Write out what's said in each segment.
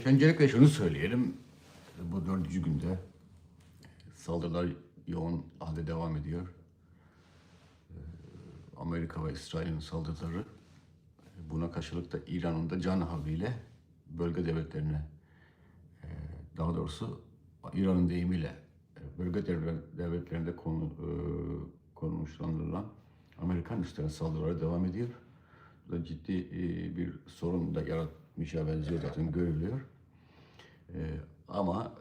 Öncelikle şunu söyleyelim. Bu dördüncü günde saldırılar yoğun halde devam ediyor. Amerika ve İsrail'in saldırıları, buna karşılık da İran'ın da can havliyle bölge devletlerine, daha doğrusu İran'ın deyimiyle bölge devletlerinde konuşlandırılan Amerikan üstlerine saldırılara devam ediyor. Bu da ciddi bir sorun da yaratmışa benziyor, zaten görülüyor. Ama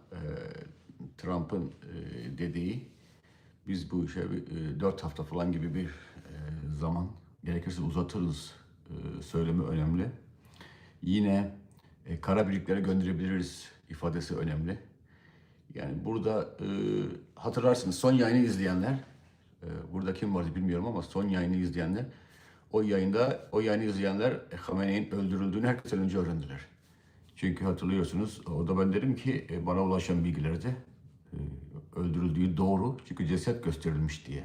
Trump'ın dediği, biz bu işe 4 hafta falan gibi bir zaman gerekirse uzatırız söylemi önemli. Yine kara birliklere gönderebiliriz ifadesi önemli. Yani burada hatırlarsınız son yayını izleyenler, burada kim vardı bilmiyorum ama son yayını izleyenler, o yayını izleyenler Hamene'nin öldürüldüğünü herkesten önce öğrendiler. Çünkü hatırlıyorsunuz, o da ben dedim ki bana ulaşan bilgilerde öldürüldüğü doğru. Çünkü ceset gösterilmiş diye.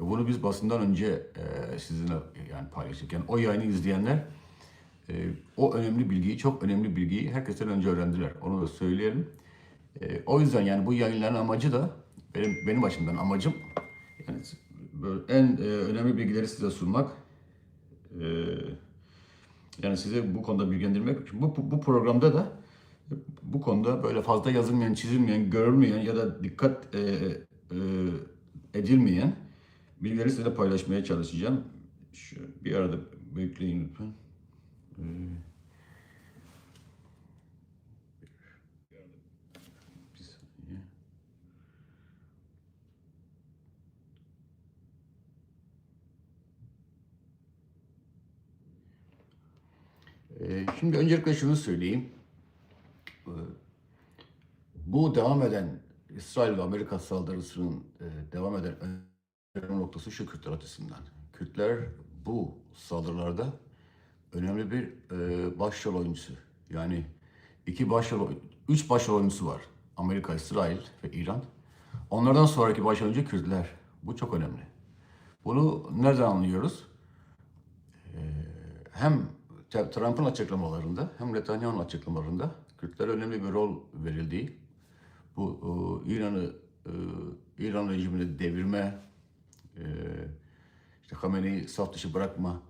Ve bunu biz basından önce sizinle yani paylaştık. Yani o yayını izleyenler o önemli bilgiyi, çok önemli bilgiyi herkesten önce öğrendiler. Onu da söyleyelim. O yüzden yani bu yayınların amacı da benim açımdan amacım yani böyle en önemli bilgileri size sunmak. Yani sizi bu konuda bilgilendirmek. Bu programda da bu konuda böyle fazla yazılmayan, çizilmeyen, görülmeyen ya da dikkat edilmeyen bilgileri sizinle paylaşmaya çalışacağım. Şu, bir arada bekleyin lütfen. Bir saniye. Şimdi öncelikle şunu söyleyeyim. Bu devam eden İsrail ve Amerika saldırısının devam eden önemli noktası şu Kürtler açısından. Kürtler bu saldırılarda önemli bir başrol oyuncusu. Yani üç başrol oyuncusu var. Amerika, İsrail ve İran. Onlardan sonraki başrol oyuncu Kürtler. Bu çok önemli. Bunu nereden anlıyoruz? Hem Trump'ın açıklamalarında hem Netanyahu'nun açıklamalarında Kürtlere önemli bir rol verildiği, bu İran rejimini devirme, işte Hamene'yi saf dışı bırakma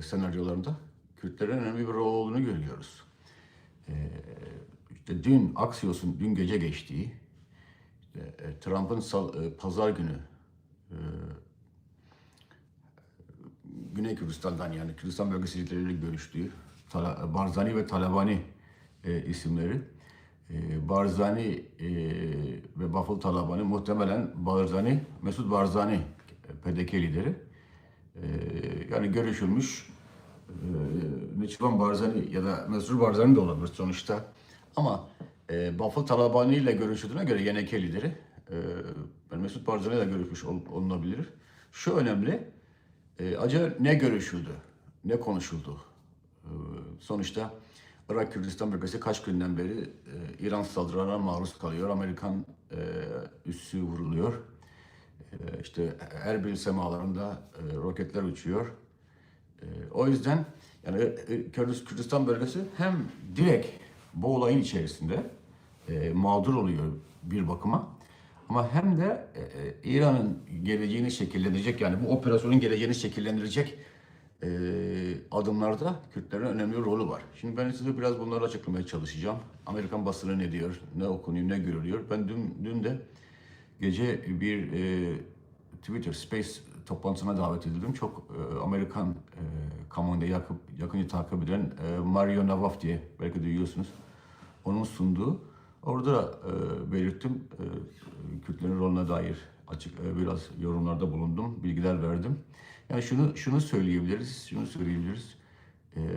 senaryolarında Kürtlerin önemli bir rol olduğunu görüyoruz. İşte dün Axios'un dün gece geçtiği, işte, Trump'ın pazar günü Güney Kürdistan'dan yani Kürdistan bölgesi liderleriyle görüştüğü Barzani ve Talabani isimleri. Barzani ve Bafıl Talabani, muhtemelen Barzani, Mesut Barzani PDK lideri. Yani görüşülmüş. Neçivan Barzani ya da Mesut Barzani de olabilir sonuçta. Ama Bafıl Talabani ile görüşüldüğüne göre YNK lideri. Mesut Barzani ile görüşmüş olunabilir. Şu önemli. Acaba ne görüşüldü? Ne konuşuldu? Sonuçta Irak Kürdistan bölgesi kaç günden beri İran saldırılarına maruz kalıyor. Amerikan üssü vuruluyor. İşte Erbil semalarında roketler uçuyor. O yüzden yani Kürdistan bölgesi hem direkt bu olayın içerisinde mağdur oluyor bir bakıma. Ama hem de İran'ın geleceğini şekillendirecek, yani bu operasyonun geleceğini şekillendirecek adımlarda Kürtlerin önemli bir rolü var. Şimdi ben size biraz bunları açıklamaya çalışacağım. Amerikan basını ne diyor, ne okunuyor, ne görülüyor. Ben dün de gece bir Twitter Space toplantısına davet edildim. Çok Amerikan kamuoyunda yakınca takip edilen Mario Nawaf diye belki duyuyorsunuz. Onun sunduğu. Orada belirttim. Kürtlerin rolüne dair biraz yorumlarda bulundum, bilgiler verdim. Yani şunu söyleyebiliriz.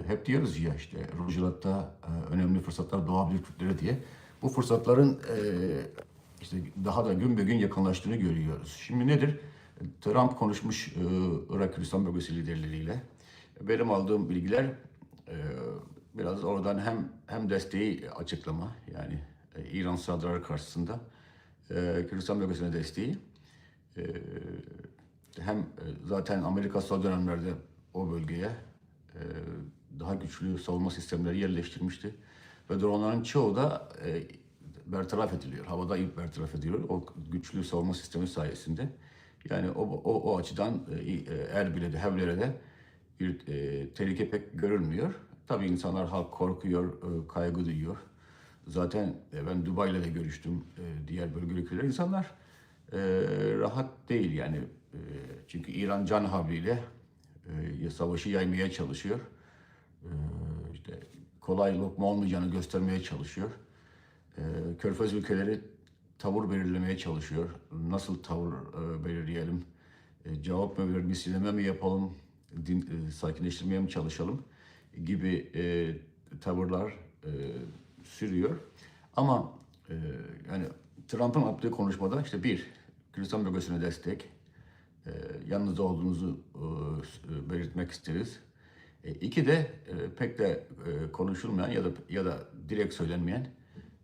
Hep diyoruz ya işte Rojava'da önemli fırsatlar doğabilir Kürtlere diye. Bu fırsatların işte daha da gün be gün yakınlaştığını görüyoruz. Şimdi nedir? Trump konuşmuş Irak Kürdistan bölgesi liderleriyle. Benim aldığım bilgiler biraz oradan hem desteği açıklama, yani İran saldırıları karşısında Kürdistan bölgesine desteği, hem zaten Amerika son dönemlerde o bölgeye daha güçlü savunma sistemleri yerleştirmişti. ve dronların çoğu da bertaraf ediliyor. Havada bertaraf ediliyor. O güçlü savunma sistemi sayesinde. Yani o açıdan Erbil'e de Hevler'e de bir tehlike pek görülmüyor. Tabii insanlar, halk korkuyor, kaygı duyuyor. Zaten ben Dubai'yle de görüştüm, diğer bölge ülkeler. İnsanlar rahat değil yani. Çünkü İran can havliyle savaşı yaymaya çalışıyor. E, işte kolay lokma olmayacağını göstermeye çalışıyor. Körfez ülkeleri tavır belirlemeye çalışıyor. Nasıl tavır belirleyelim? Cevap mı verelim, misilleme mi yapalım, sakinleştirmeye mi çalışalım gibi tavırlar sürüyor. Ama yani Trump'ın yaptığı konuşmada işte bir, Kürdistan bölgesine destek, yanınızda olduğunuzu belirtmek isteriz. İki de pek de konuşulmayan ya da direkt söylenmeyen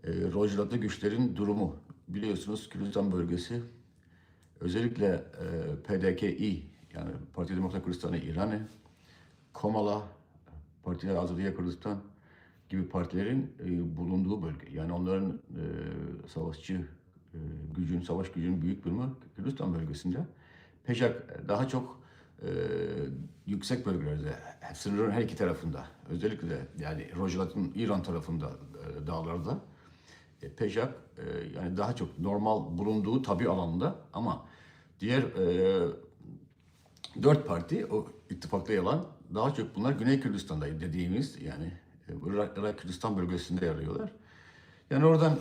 Rojava'da güçlerin durumu. Biliyorsunuz Kürdistan bölgesi özellikle PDKİ yani Parti Demokrat Kürdistan'ı İran'ı, Komala, Parti Azadiye Kürdistan gibi partilerin bulunduğu bölge. Yani onların savaş gücünün büyük bölümü Kürdistan bölgesinde. Peşak daha çok yüksek bölgelerde, sınırın her iki tarafında, özellikle de yani Rojava'nın İran tarafında dağlarda Peşak yani daha çok normal bulunduğu tabi alanda ama diğer dört parti o ittifakta yer alan daha çok bunlar Güney Kürdistan'da dediğimiz yani Irak Kürdistan bölgesinde yer alıyorlar. Yani oradan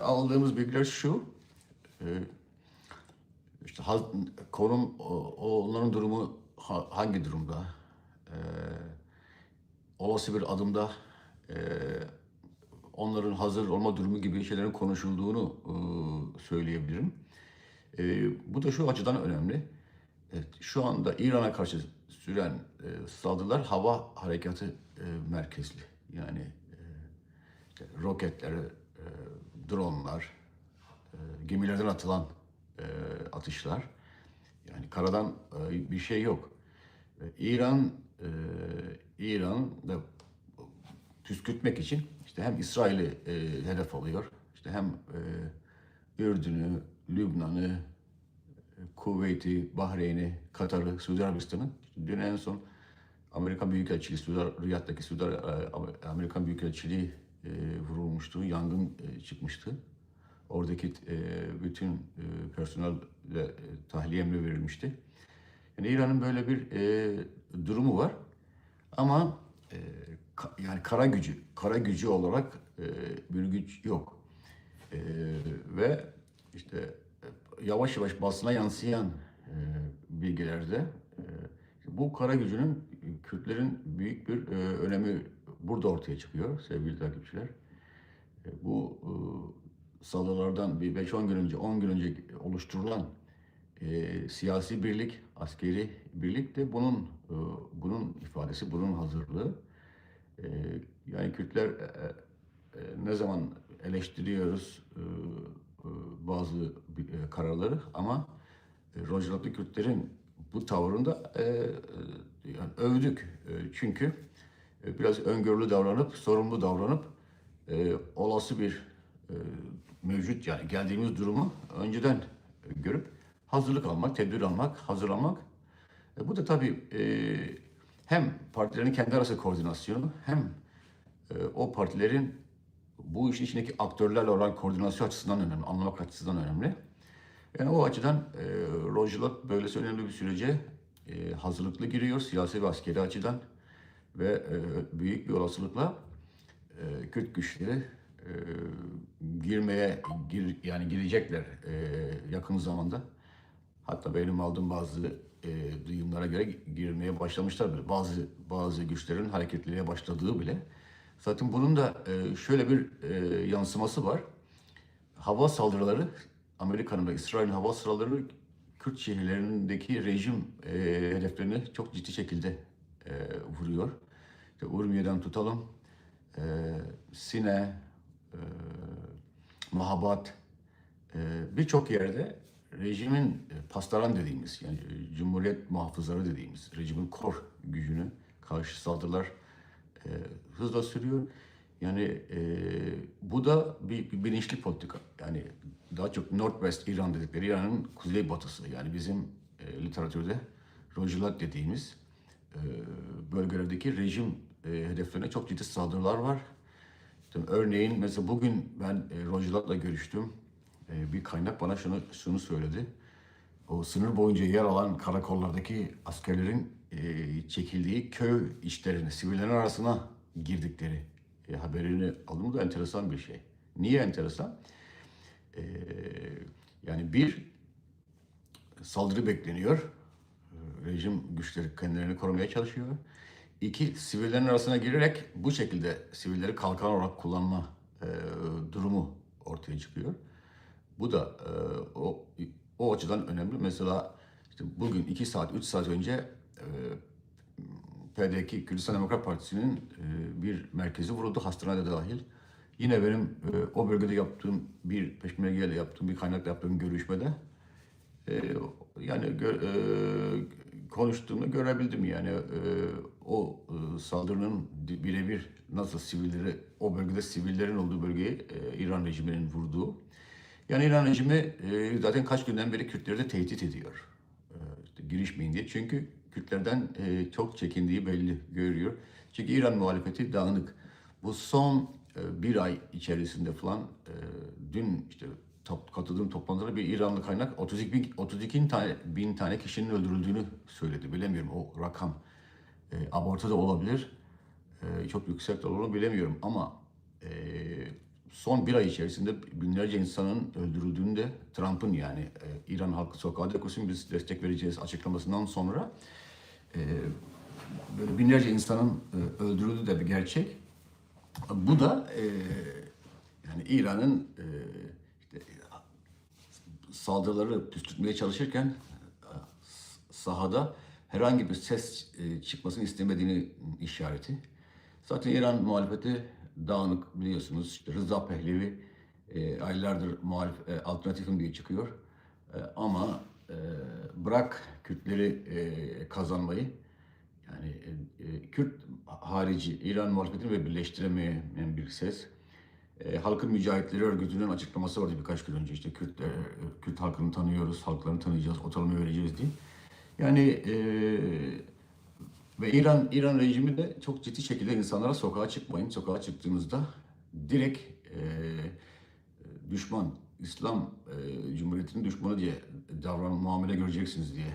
aldığımız bilgiler şu, e, işte onların durumu hangi durumda, e, olası bir adımda e, onların hazır olma durumu gibi şeylerin konuşulduğunu söyleyebilirim. Bu da şu açıdan önemli. Evet, şu anda İran'a karşı süren saldırılar hava harekatı merkezli. Yani işte roketler, dronlar, gemilerden atılan atışlar. Yani karadan bir şey yok. İran da püskürtmek için işte hem İsrail'i hedef alıyor, işte hem Ürdün'ü, Lübnan'ı, Kuveyt'i, Bahreyn'i, Katar'ı, Suudi Arabistan'ı. Dün en son Amerikan Büyükelçiliği, Riyad'daki Amerikan Büyükelçiliği vurulmuştu, yangın çıkmıştı. Oradaki bütün personel tahliye emri verilmişti. Yani İran'ın böyle bir durumu var. Ama yani kara gücü olarak bir güç yok. E, ve işte yavaş yavaş basına yansıyan bilgilerde bu kara gücünün Kürtlerin büyük bir önemi burada ortaya çıkıyor sevgili takipçiler. Bu saldırılardan bir 5-10 gün önce, 10 gün önce oluşturulan siyasi birlik, askeri birlik de bunun ifadesi, bunun hazırlığı. E, yani Kürtler ne zaman eleştiriyoruz bazı kararları ama Rojava'lı Kürtlerin bu tavrında yani övdük. Çünkü biraz öngörülü davranıp, sorumlu davranıp olası bir mevcut yani geldiğimiz durumu önceden görüp hazırlık almak, tedbir almak, hazırlanmak. Bu da tabii hem partilerin kendi arası koordinasyonu hem o partilerin bu işin içindeki aktörlerle olan koordinasyon açısından önemli, anlamak açısından önemli. Yani o açıdan Rojava böylesi önemli bir sürece hazırlıklı giriyor siyasi ve askeri açıdan ve büyük bir olasılıkla Kürt güçleri yani girecekler yakın zamanda. Hatta benim aldığım bazı duyumlara göre girmeye başlamışlar bile. Bazı güçlerin hareketliğe başladığı bile. Zaten bunun da şöyle bir yansıması var. Hava saldırıları, Amerika'nın ve İsrail'in hava saldırıları Kürt şehirlerindeki rejim hedeflerini çok ciddi şekilde vuruyor. İşte Urmiye'den tutalım, Sine, Mahabat, birçok yerde rejimin pastaran dediğimiz yani Cumhuriyet muhafızları dediğimiz rejimin kor gücünü karşı saldırılar hızla sürüyor. Yani bu da bir bilinçli politika. Yani daha çok Northwest İran dedikleri İran'ın kuzeybatısı. Yani bizim literatürde Rojhilat dediğimiz e, bölgelerdeki rejim hedeflerine çok ciddi saldırılar var. İşte örneğin mesela bugün ben Rojhilat'la görüştüm. Bir kaynak bana şunu söyledi. O sınır boyunca yer alan karakollardaki askerlerin çekildiği köy içlerine, sivillerin arasına girdikleri haberini aldım. Bu da enteresan bir şey. Niye enteresan? E, Yani bir saldırı bekleniyor. Rejim güçleri kendilerini korumaya çalışıyor. İki, sivillerin arasına girerek bu şekilde sivilleri kalkan olarak kullanma durumu ortaya çıkıyor. Bu da o açıdan önemli. Mesela işte bugün 2 saat, 3 saat önce PDK, Kürdistan Demokrat Partisi'nin bir merkezi vuruldu, hastane de dahil. Yine benim o bölgede yaptığım bir peşmergeyle yaptığım bir kaynakla yaptığım görüşmede e, yani konuştuğumda görebildim yani o saldırının birebir nasıl sivilleri o bölgede sivillerin olduğu bölgeyi İran rejiminin vurduğu. Yani İran rejimi zaten kaç günden beri Kürtleri de tehdit ediyor. İşte girişmeyin diye. Çünkü Kürtlerden çok çekindiği belli görüyor. Çünkü İran muhalefeti dağınık. Bu son bir ay içerisinde falan dün işte katıldığım toplantıda bir İranlı kaynak 32 bin tane kişinin öldürüldüğünü söyledi. Bilemiyorum o rakam abartı da olabilir. Çok yüksek de olur bilemiyorum ama e, son bir ay içerisinde binlerce insanın öldürüldüğünü de Trump'ın yani İran halkı sokağa dökülsün biz destek vereceğiz açıklamasından sonra e, böyle binlerce insanın öldürüldüğü de bir gerçek. Bu da yani İran'ın işte, saldırıları püskürtmeye çalışırken sahada herhangi bir ses çıkmasını istemediğini işareti. Zaten İran muhalefeti dağınık biliyorsunuz. İşte Rıza Pehlevi aylardır alternatifim diye çıkıyor. Ama bırak Kürtleri kazanmayı yani Kürt harici İran muhalefetini ve birleştiremeyen bir ses. Halkın Mücahitleri Örgütü'nün açıklaması vardı birkaç gün önce. İşte Kürt halkını tanıyoruz, halklarını tanıyacağız, otonomi vereceğiz diye. Yani ve İran rejimi de çok ciddi şekilde insanlara sokağa çıkmayın. Sokağa çıktığınızda direkt düşman, İslam Cumhuriyeti'nin düşmanı diye muamele göreceksiniz diye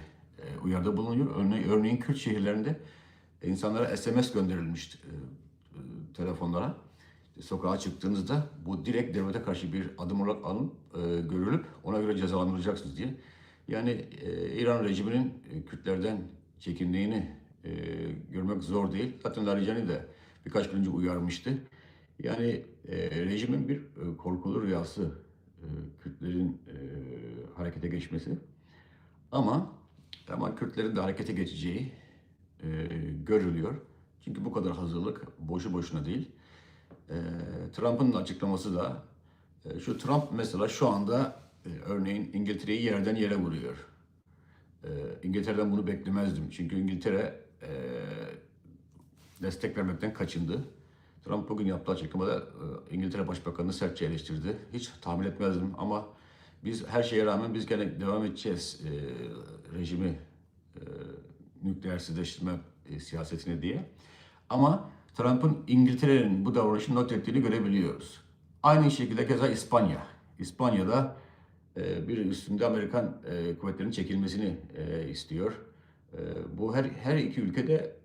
uyarıda bulunuyor. Örneğin Kürt şehirlerinde insanlara SMS gönderilmiş telefonlara. Sokağa çıktığınızda bu direkt devlete karşı bir adım olarak alınıp görülüp ona göre cezalandırılacaksınız diye. Yani İran rejiminin Kürtlerden çekindiğini görmek zor değil. Zaten Larijani de birkaç gün önce uyarmıştı. Yani rejimin bir korkulu rüyası Kürtlerin harekete geçmesi. Ama Kürtlerin de harekete geçeceği görülüyor. Çünkü bu kadar hazırlık boşu boşuna değil. Trump'ın açıklaması da şu Trump mesela şu anda örneğin İngiltere'yi yerden yere vuruyor. İngiltere'den bunu beklemezdim. Çünkü İngiltere destek vermekten kaçındı. Trump bugün yaptığı açıklamada İngiltere Başbakanı'nı sertçe eleştirdi. Hiç tahmin etmezdim ama biz her şeye rağmen biz gene devam edeceğiz rejimi nükleersizleştirme siyasetine diye. Ama Trump'ın İngiltere'nin bu davranışını not ettiğini görebiliyoruz. Aynı şekilde keza İspanya. İspanya'da bir üstünde Amerikan kuvvetlerinin çekilmesini istiyor. Bu her iki ülkede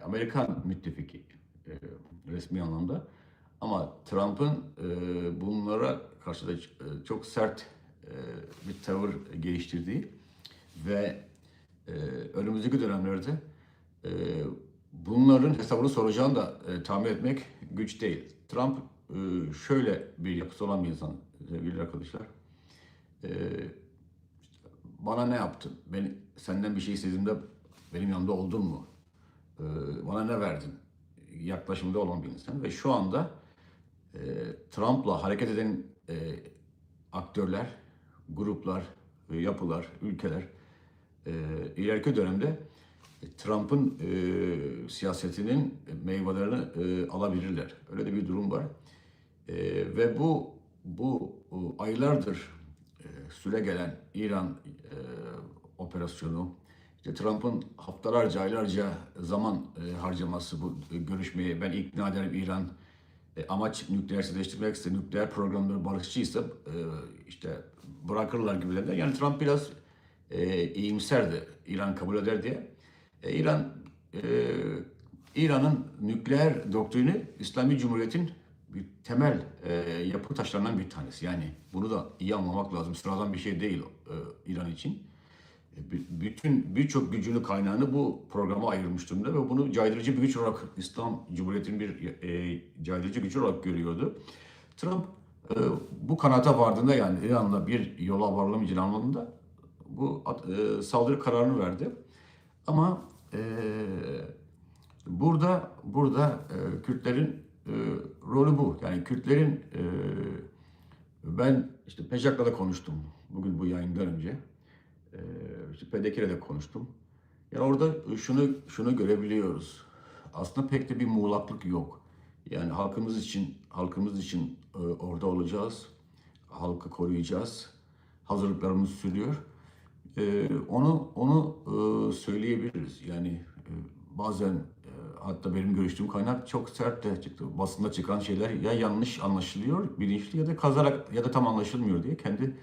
Amerikan müttefiki resmi anlamda. Ama Trump'ın bunlara karşı da çok sert bir tavır geliştirdiği ve önümüzdeki dönemlerde e, bunların hesabını soracağını da tahmin etmek güç değil. Trump şöyle bir yapısı olan bir insan sevgili arkadaşlar. E, Bana ne yaptın? Senden bir şey istediğimde benim yanımda oldun mu? Bana ne verdin? Yaklaşımda olan bir insan ve şu anda e, Trump'la hareket eden aktörler, gruplar, yapılar, ülkeler ileriki dönemde Trump'ın siyasetinin meyvelerini alabilirler. Öyle de bir durum var. Ve bu aylardır süre gelen İran operasyonu, işte Trump'ın haftalarca, aylarca zaman harcaması bu görüşmeye, ben ikna ederim İran amaç nükleersizleştirmekse, nükleer programları barışçıysa işte bırakırlar gibilerden. Yani Trump biraz iyimserdi, İran kabul eder diye. İran İran'ın nükleer doktrini İslami Cumhuriyet'in bir temel yapı taşlarından bir tanesi. Yani bunu da iyi anlamak lazım. Sıradan bir şey değil İran için. Birçok gücünü kaynağını bu programa ayırmış durumda ve bunu caydırıcı bir güç olarak İslam Cumhuriyeti'nin bir caydırıcı güç olarak görüyordu. Trump bu kanata vardığında, yani İran'la bir yola varılamayacağını anladığında bu saldırı kararını verdi. Ama burada Kürtlerin rolü bu. Yani Kürtlerin ben işte Pejak'la da konuştum bugün bu yayından önce. İşte PDK'yle de konuştum. Yani orada şunu görebiliyoruz. Aslında pek de bir muğlaklık yok. Yani halkımız için orada olacağız. Halkı koruyacağız. Hazırlıklarımız sürüyor. Onu söyleyebiliriz. Yani bazen hatta benim görüştüğüm kaynak çok sert de çıktı. Basında çıkan şeyler ya yanlış anlaşılıyor, bilinçli, ya da kazarak ya da tam anlaşılmıyor diye kendi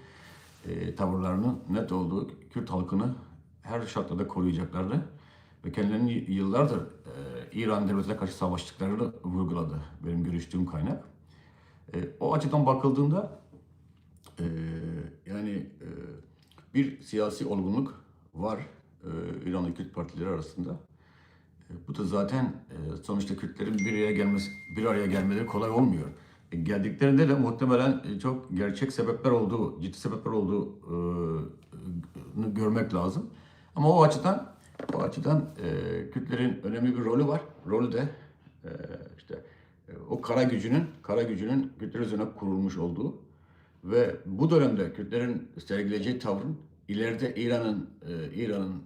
tavırlarının net olduğu, Kürt halkını her şartlarda koruyacaklarını ve kendilerinin yıllardır İran devletine karşı savaştıklarını vurguladı benim görüştüğüm kaynak. O açıdan bakıldığında yani bir siyasi olgunluk var İranlı Kürt partileri arasında. Bu da zaten sonuçta Kürtlerin bir araya gelmeleri kolay olmuyor. Geldiklerinde de muhtemelen çok gerçek sebepler olduğu, ciddi sebepler olduğunu görmek lazım. Ama o açıdan Kürtlerin önemli bir rolü var. Rolü de işte o kara gücünün Kürtler üzerine kurulmuş olduğu ve bu dönemde Kürtlerin sergileyeceği tavrın ileride İran'ın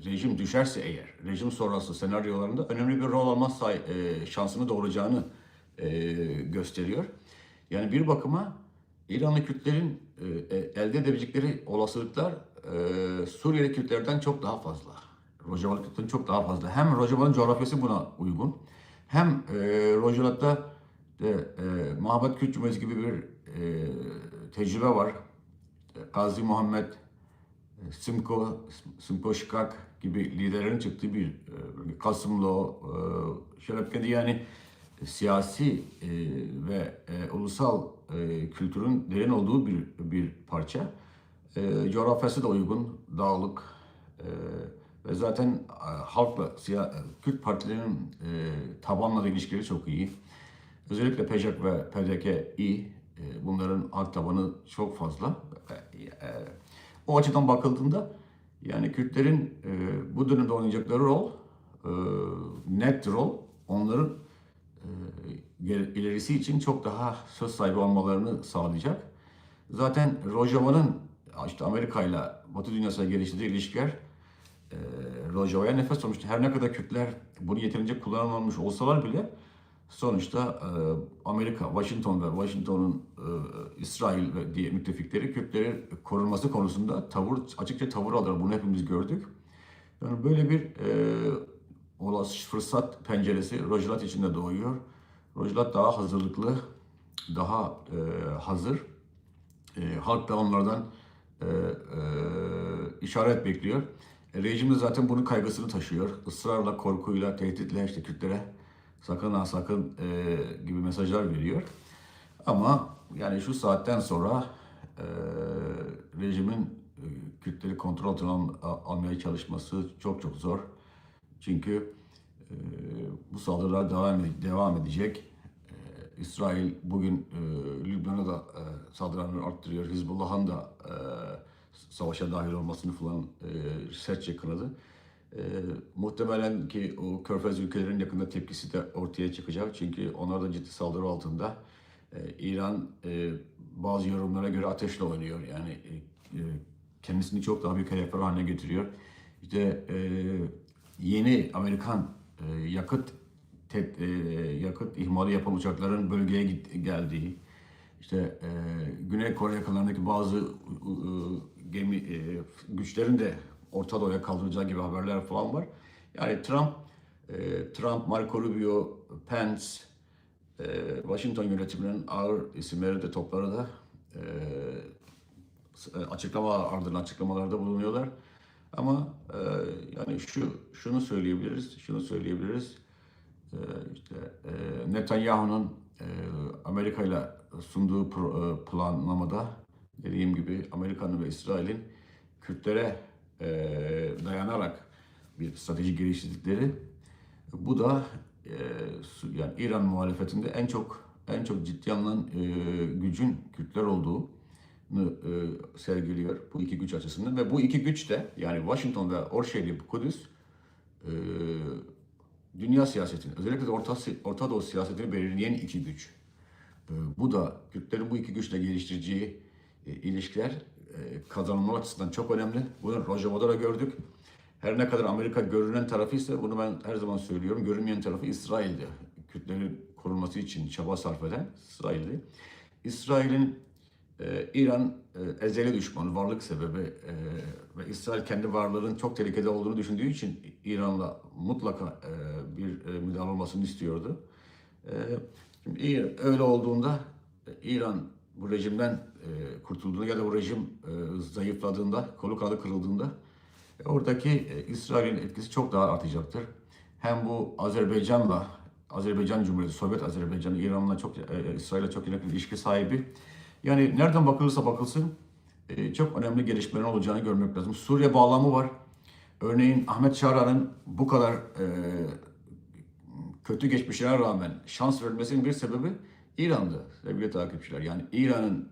rejim düşerse eğer, rejim sonrası senaryolarında önemli bir rol alma şansını doğuracağını gösteriyor. Yani bir bakıma İranlı Kürtlerin elde edebilecekleri olasılıklar Suriyeli Kürtlerden çok daha fazla. Rojava Kürtlerin çok daha fazla. Hem Rojava'nın coğrafyası buna uygun, hem Rojava'da Mahabet Kürt Cumhuriyeti gibi bir tecrübe var. Gazi Muhammed, Simko Şikak gibi liderlerin çıktığı bir Kasımlo, Şerefkendi, yani siyasi ve ulusal kültürün derin olduğu bir parça. Coğrafyası da uygun, dağlık ve zaten halkla, Kürt partilerinin tabanla da ilişkileri çok iyi. Özellikle PJAK ve PDK iyi. Bunların halk tabanı çok fazla. O açıdan bakıldığında yani Kürtlerin bu dönemde oynayacakları rol, net rol, onların ilerisi için çok daha söz sahibi olmalarını sağlayacak. Zaten Rojava'nın işte Amerika ile Batı dünyasına geliştirdiği ilişkiler Rojava'ya nefes olmuştu. Her ne kadar Kürtler bunu yeterince kullanamamış olsalar bile sonuçta Amerika, Washington ve Washington'un İsrail ve diğer müttefikleri Kürtlerin korunması konusunda açıkça tavır aldılar. Bunu hepimiz gördük. Yani böyle bir olası fırsat penceresi Rojava için de doğuyor. Rojava daha hazırlıklı, daha hazır. Halk da onlardan işaret bekliyor. Rejim de zaten bunun kaygısını taşıyor. Israrla, korkuyla, tehditle işte Kürtlere sakın ha sakın gibi mesajlar veriyor. Ama yani şu saatten sonra rejimin Kürtleri kontrol altına almaya çalışması çok çok zor. Çünkü bu saldırılar devam edecek. İsrail bugün Lübnan'a da saldırılarını arttırıyor. Hizbullah'ın da savaşa dahil olmasını falan sertçe kınadı. Muhtemelen ki o Körfez ülkelerinin yakında tepkisi de ortaya çıkacak. Çünkü onlar da ciddi saldırı altında. İran bazı yorumlara göre ateşle oynuyor. Yani kendisini çok daha büyük hedefler haline getiriyor. İşte yeni Amerikan yakıt ihmali yapan uçakların bölgeye geldiği, işte Güney Kore yakınlarındaki bazı güçlerin de Orta Doğu'ya kaldıracağı gibi haberler falan var. Yani Trump, Marco Rubio, Pence, Washington yönetiminin ağır isimleri de topları da ardından açıklamalarda bulunuyorlar. Ama yani şunu söyleyebiliriz. İşte Netanyahu'nun Amerika ile sunduğu planlamada dediğim gibi Amerika'nın ve İsrail'in Kürtlere dayanarak bir strateji geliştirdikleri. Bu da yani İran muhalefetinde en çok ciddi alınan gücün Kürtler olduğunu sergiliyor bu iki güç açısından ve bu iki güç de yani Washington ve Orşehir Kudüs e, dünya siyasetini, özellikle de Orta Doğu siyasetini belirleyen iki güç. Bu da Kürtlerin bu iki güçle geliştireceği ilişkiler kazanılma açısından çok önemli. Bunu Rojava'da da gördük. Her ne kadar Amerika görünen tarafı ise bunu ben her zaman söylüyorum. Görünmeyen tarafı İsrail'di. Kürtlerin korunması için çaba sarf eden İsrail'di. İsrail'in İran ezeli düşmanı, varlık sebebi ve İsrail kendi varlığının çok tehlikede olduğunu düşündüğü için İran'la mutlaka bir müdahale olmasını istiyordu. Şimdi öyle olduğunda İran bu rejimden kurtulduğunda ya da bu rejim zayıfladığında, kolu kanadı kırıldığında oradaki İsrail'in etkisi çok daha artacaktır. Hem bu Azerbaycan Cumhuriyeti, Sovyet Azerbaycan'ı İran'la İsrail'le çok yakın ilişki sahibi. Yani nereden bakılırsa bakılsın çok önemli gelişmelerin olacağını görmek lazım. Suriye bağlamı var. Örneğin Ahmet Şara'nın bu kadar kötü geçmişine rağmen şans verilmesinin bir sebebi İran'dı sevgili takipçiler. Yani İran'ın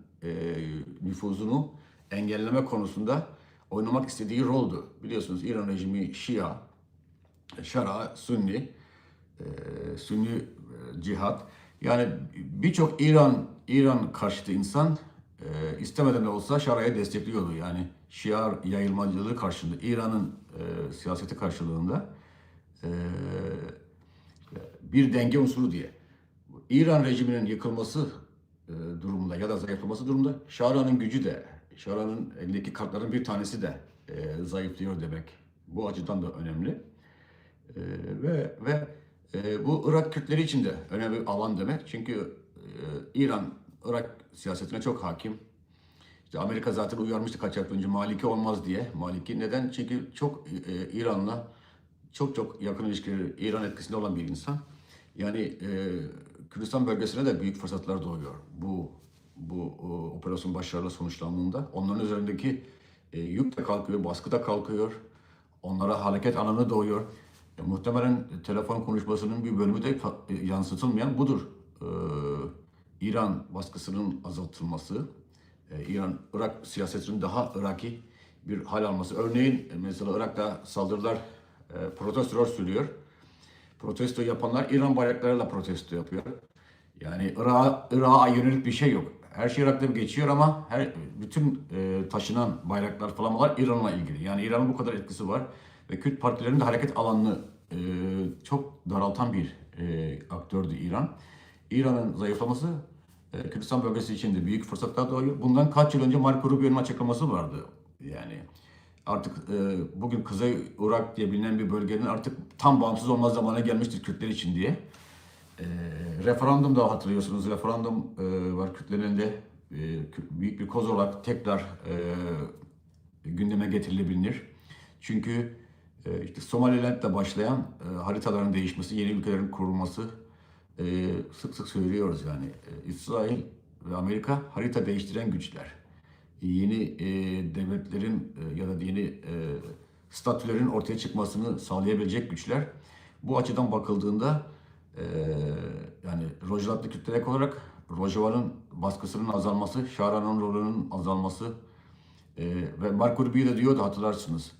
nüfuzunu engelleme konusunda oynamak istediği roldü. Biliyorsunuz İran rejimi Şia, Şara, Sünni cihat. Yani birçok İran karşıtı insan istemeden de olsa Şara'yı destekliyordu. Yani Şia yayılmacılığı karşılığında, İran'ın siyaseti karşılığında bir denge unsuru diye. İran rejiminin yıkılması durumunda ya da zayıflaması durumunda Şara'nın elindeki kartların bir tanesi de zayıflıyor demek. Bu açıdan da önemli. Bu Irak Kürtleri için de önemli bir alan demek. Çünkü İran Irak siyasetine çok hakim. İşte Amerika zaten uyarmıştı kaç hafta önce Maliki olmaz diye. Maliki neden? Çünkü İran'la çok yakın ilişkileri, İran etkisinde olan bir insan. Yani Kürdistan bölgesine de büyük fırsatlar doğuyor. Bu operasyon başarıyla sonuçlandığında onların üzerindeki yük de kalkıyor, baskı da kalkıyor. Onlara hareket alanı doğuyor. Muhtemelen telefon konuşmasının bir bölümü de yansıtılmayan budur. İran baskısının azaltılması, İran-Irak siyasetinin daha Iraki bir hal alması. Örneğin mesela Irak'ta saldırılar protestolar sürüyor. Protesto yapanlar İran bayraklarıyla protesto yapıyor. Yani Irak'a yönelik bir şey yok. Her şey Irak'ta geçiyor ama bütün taşınan bayraklar falan var İran'la ilgili. Yani İran'ın bu kadar etkisi var ve Kürt partilerinin de hareket alanını çok daraltan bir aktördü İran. İran'ın zayıflaması Kürdistan bölgesi için de büyük fırsatlar doğuyor. Bundan kaç yıl önce Marco Rubio'nun açıklaması vardı. Yani artık bugün Kuzey Irak diye bilinen bir bölgenin artık tam bağımsız olma zamanı gelmiştir Kürtler için diye. Referandum da hatırlıyorsunuz. Referandum var Kürtlerin elinde. Büyük bir koz olarak tekrar gündeme getirilebilir. Çünkü işte Somaliland'la başlayan haritaların değişmesi, yeni ülkelerin kurulması sık sık söylüyoruz yani. İsrail ve Amerika harita değiştiren güçler. Yeni devletlerin ya da yeni statülerin ortaya çıkmasını sağlayabilecek güçler. Bu açıdan bakıldığında yani Rojava'lı Kürtler ek olarak Rojava'nın baskısının azalması, Şara'nın rolünün azalması ve Marco Rubio da diyordu hatırlarsınız.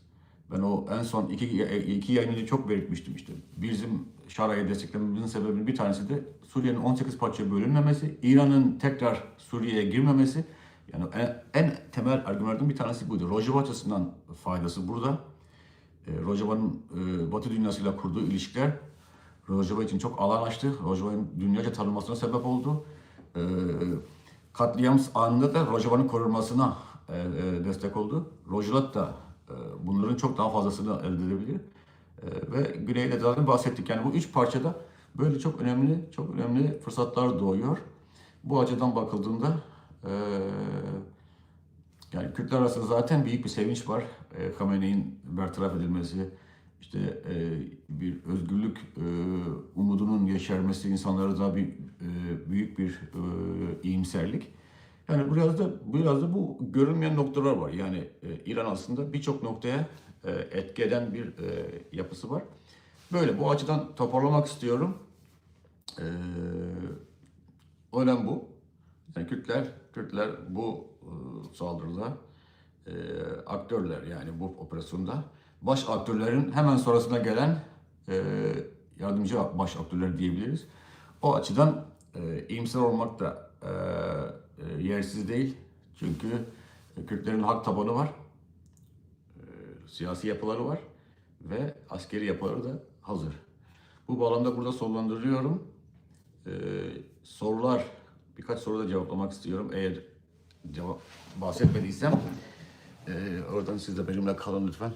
Ben o en son iki yayını çok belirtmiştim işte. Bizim Şara'yı desteklememizin sebebinin bir tanesi de Suriye'nin 18 parçaya bölünmemesi, İran'ın tekrar Suriye'ye girmemesi. Yani en temel argümanlardan bir tanesi buydu. Rojava açısından faydası burada. Rojava'nın Batı dünyasıyla kurduğu ilişkiler Rojava için çok alan açtı. Rojava'nın dünyaca tanınmasına sebep oldu. E, Katliam anında da Rojava'nın korunmasına destek oldu. Rojava da bunların çok daha fazlasını elde edebilir. Ve Güney'de zaten bahsettik. Yani bu üç parçada böyle çok önemli fırsatlar doğuyor. Bu açıdan bakıldığında yani Kürtler arasında zaten büyük bir sevinç var. Khamenei'nin bertaraf edilmesi, işte bir özgürlük umudunun yeşermesi insanlara da büyük bir iyimserlik. Yani biraz da bu görünmeyen noktalar var. Yani İran aslında birçok noktaya etki eden bir yapısı var. Böyle bu açıdan toparlamak istiyorum. E, Önem bu. Yani Kürtler bu saldırıda aktörler yani bu operasyonda. Baş aktörlerin hemen sonrasına gelen e, yardımcı baş aktörler diyebiliriz. O açıdan iyimser olmak da yersiz değil. Çünkü Kürtlerin hak tabanı var, siyasi yapıları var ve askeri yapıları da hazır. Bu bağlamda burada sonlandırıyorum. Ee, sorular, birkaç soruda cevaplamak istiyorum. Eğer bahsetmediysem oradan siz de benimle kalın lütfen.